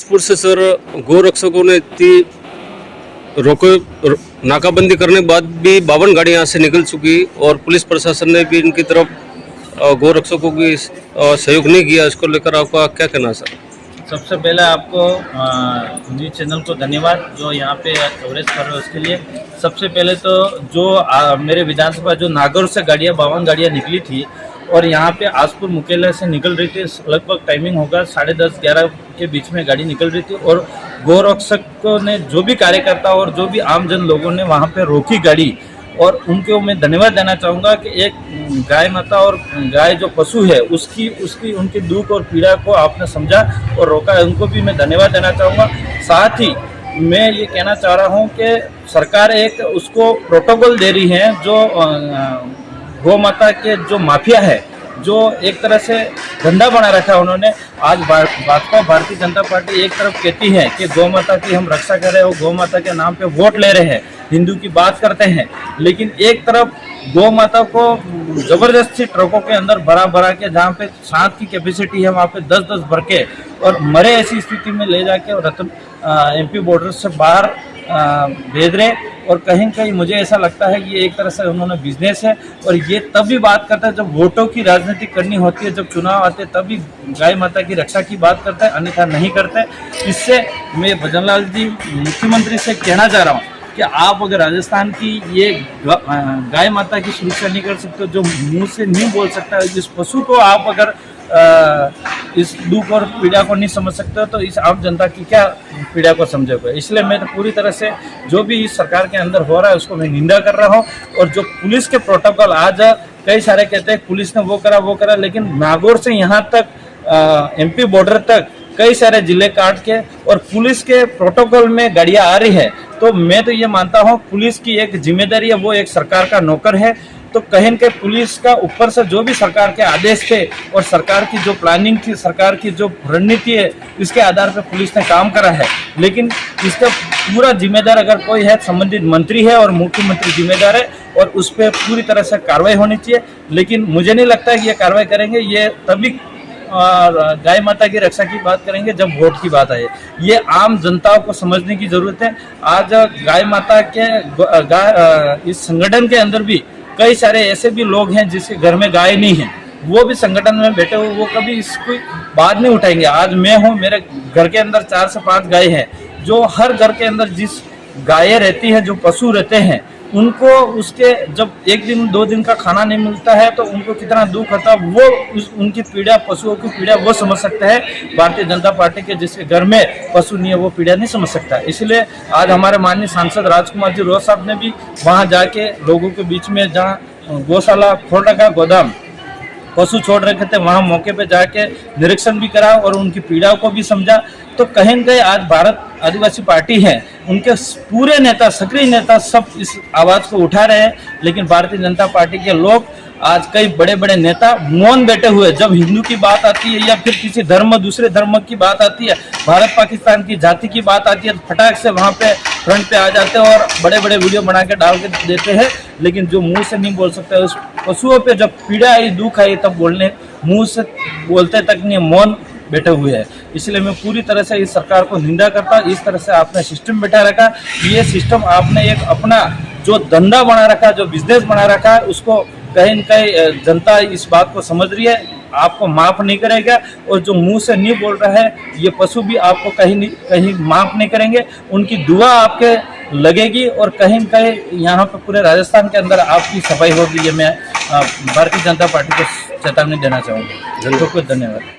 बिलासपुर से सर गोरक्षकों ने इतनी नाकाबंदी करने के बाद भी 52 गाड़ियां यहाँ से निकल चुकी और पुलिस प्रशासन ने भी इनकी तरफ गोरक्षकों की सहयोग नहीं किया। इसको लेकर आपका क्या कहना है सर? सबसे पहले आपको न्यूज़ चैनल को धन्यवाद जो यहाँ पे कवरेज कर रहे हो उसके लिए। सबसे पहले तो जो मेरे विधानसभा जो नागौर से गाड़ियाँ 52 गाड़ियाँ निकली थी और यहाँ पे आसपुर मुकेला से निकल रही थी, लगभग टाइमिंग होगा 10:30-11 के बीच में गाड़ी निकल रही थी और गोरक्षकों ने जो भी कार्यकर्ता और जो भी आमजन लोगों ने वहाँ पे रोकी गाड़ी और उनको मैं धन्यवाद देना चाहूँगा कि एक गाय माता और गाय जो पशु है उसकी उनकी दुख और पीड़ा को आपने समझा और रोका, उनको भी मैं धन्यवाद देना चाहूँगा। साथ ही मैं ये कहना चाह रहा हूँ कि सरकार एक उसको प्रोटोकॉल दे रही है जो गौ माता के जो माफिया है जो एक तरह से धंधा बना रखा है उन्होंने। आज भाजपा भारतीय जनता पार्टी एक तरफ कहती है कि गौ माता की हम रक्षा कर रहे हैं और गौ माता के नाम पे वोट ले रहे हैं, हिंदू की बात करते हैं, लेकिन एक तरफ गौ माता को जबरदस्ती ट्रकों के अंदर भरा के जहाँ पे 7 की कैपेसिटी है वहाँ पे 10-10 भर के और मरे ऐसी स्थिति में ले जाके और एमपी बॉर्डर से बाहर भेज रहे। और कहीं कहीं मुझे ऐसा लगता है कि ये एक तरह से उन्होंने बिजनेस है और ये तभी बात करता है जब वोटों की राजनीति करनी होती है, जब चुनाव आते तभी गाय माता की रक्षा की बात करता है, अन्यथा नहीं करते। इससे मैं भजनलाल जी मुख्यमंत्री से कहना चाह रहा हूँ कि आप अगर राजस्थान की ये गाय माता की सुरक्षा नहीं कर सकते, जो मुंह से नहीं बोल सकता, जिस पशु को आप अगर इस दुख और पीड़ा को नहीं समझ सकते हो तो इस आम जनता की क्या पीड़ा को समझोगे। इसलिए मैं तो पूरी तरह से जो भी इस सरकार के अंदर हो रहा है उसको मैं निंदा कर रहा हूँ। और जो पुलिस के प्रोटोकॉल आज कई सारे कहते हैं पुलिस ने वो करा, लेकिन नागौर से यहाँ तक एमपी बॉर्डर तक कई सारे जिले काट के और पुलिस के प्रोटोकॉल में गाड़ियाँ आ रही है। तो मैं तो ये मानता हूँ पुलिस की एक जिम्मेदारी है, वो एक सरकार का नौकर है। तो कहीं के पुलिस का ऊपर से जो भी सरकार के आदेश थे और सरकार की जो प्लानिंग थी, सरकार की जो रणनीति है, इसके आधार पर पुलिस ने काम करा है। लेकिन इसका पूरा जिम्मेदार अगर कोई है संबंधित मंत्री है और मुख्यमंत्री जिम्मेदार है और उस पर पूरी तरह से कार्रवाई होनी चाहिए। लेकिन मुझे नहीं लगता है कि ये कार्रवाई करेंगे, ये तभी और गाय माता की रक्षा की बात करेंगे जब वोट की बात आए। ये आम जनता को समझने की जरूरत है। आज गाय माता के इस संगठन के अंदर भी कई सारे ऐसे भी लोग हैं जिसके घर में गाय नहीं है, वो भी संगठन में बैठे हुए, वो कभी इसकी बात नहीं उठाएंगे। आज मैं हूँ, मेरे घर के अंदर 4 से 5 गाय हैं, जो हर घर के अंदर जिस गायें रहती हैं, जो पशु रहते हैं, उनको उसके जब 1 दिन 2 दिन का खाना नहीं मिलता है तो उनको कितना दुख होता है, वो उनकी पीड़ा, पशुओं की पीड़ा वो समझ सकता है। भारतीय जनता पार्टी के जिसके घर में पशु नहीं है वो पीड़ा नहीं समझ सकता। इसलिए आज हमारे माननीय सांसद राजकुमार जी रोज साहब ने भी वहाँ जाके लोगों के बीच में, जहाँ गौशाला खोल रखा, गोदाम पशु छोड़ रखे थे, वहाँ मौके पे जाके निरीक्षण भी करा और उनकी पीड़ाओं को भी समझा। तो कहीं न कहीं आज भारत आदिवासी पार्टी है, उनके पूरे नेता, सक्रिय नेता सब इस आवाज़ को उठा रहे हैं। लेकिन भारतीय जनता पार्टी के लोग, आज कई बड़े बड़े नेता मौन बैठे हुए, जब हिंदू की बात आती है या फिर किसी दूसरे धर्म की बात आती है, भारत पाकिस्तान की जाति की बात आती है, तो फटाक से वहाँ पे फ्रंट पे आ जाते हैं और बड़े बड़े वीडियो बना के डाल के देते हैं। लेकिन जो मुंह से नहीं बोल सकते, उस पशुओं पे जब पीड़ा आई, दुख आई, तब मुंह से बोलते तक नहीं, मौन बैठे हुए हैं। इसलिए मैं पूरी तरह से इस सरकार को निंदा करता हूँ। इस तरह से आपने सिस्टम बैठा रखा, ये सिस्टम आपने एक अपना जो धंधा बना रखा, जो बिजनेस बना रखा है, उसको कहीं न कहीं जनता इस बात को समझ रही है, आपको माफ नहीं करेगा। और जो मुंह से नहीं बोल रहा है, ये पशु भी आपको कहीं माफ नहीं करेंगे, उनकी दुआ आपके लगेगी और कहीं न कहीं यहाँ पे पूरे राजस्थान के अंदर आपकी सफाई होगी। ये मैं भारतीय जनता पार्टी को चेतावनी देना चाहूँगा। बहुत बहुत धन्यवाद।